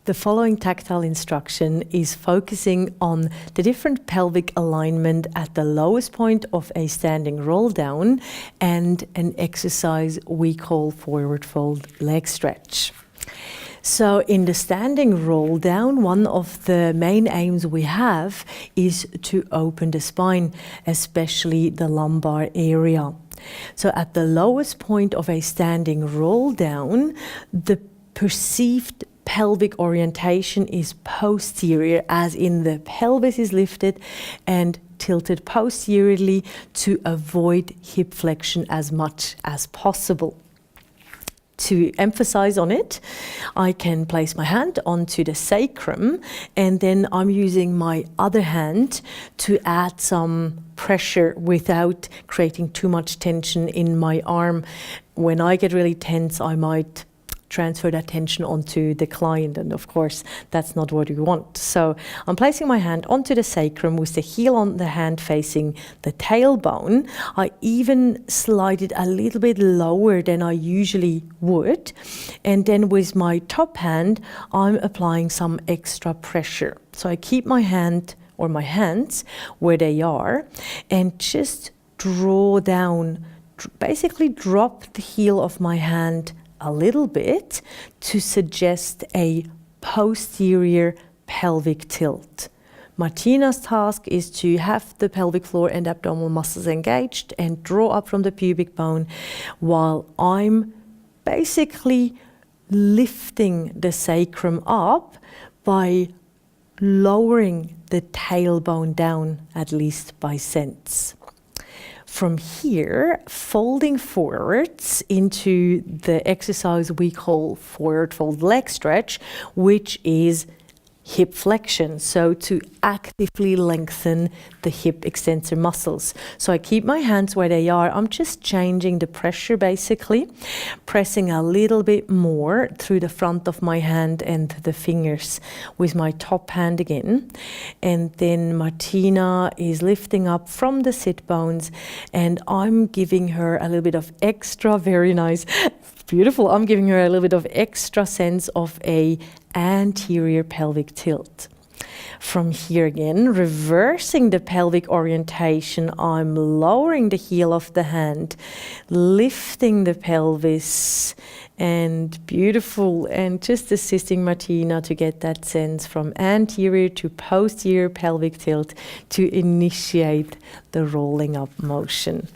The following tactile instruction is focusing on the different pelvic alignment at the lowest point of a standing roll down and an exercise we call forward fold leg stretch. So in the standing roll down, one of the main aims we have is to open the spine, especially the lumbar area. So at the lowest point of a standing roll down, the perceived pelvic orientation is posterior, as in the pelvis is lifted and tilted posteriorly to avoid hip flexion as much as possible. To emphasize on it, I can place my hand onto the sacrum, and then I'm using my other hand to add some pressure without creating too much tension in my arm. When I get really tense, I might transfer that tension onto the client, and of course that's not what we want. So I'm placing my hand onto the sacrum with the heel on the hand facing the tailbone. I even slide it a little bit lower than I usually would, and then with my top hand I'm applying some extra pressure. So I keep my hand or my hands where they are and just draw down, basically drop the heel of my hand a little bit to suggest a posterior pelvic tilt. Martina's task is to have the pelvic floor and abdominal muscles engaged and draw up from the pubic bone, while I'm basically lifting the sacrum up by lowering the tailbone down, at least by sense. From here, folding forwards into the exercise we call forward fold leg stretch, which is hip flexion, so to actively lengthen the hip extensor muscles. So I keep my hands where they are. I'm just changing the pressure, basically, pressing a little bit more through the front of my hand and the fingers with my top hand again. And then Martina is lifting up from the sit bones, and I'm giving her a little bit of extra, very nice, beautiful. I'm giving her a little bit of extra sense of a anterior pelvic tilt. From here again, reversing the pelvic orientation, I'm lowering the heel of the hand, lifting the pelvis, and beautiful, and just assisting Martina to get that sense from anterior to posterior pelvic tilt to initiate the rolling up motion.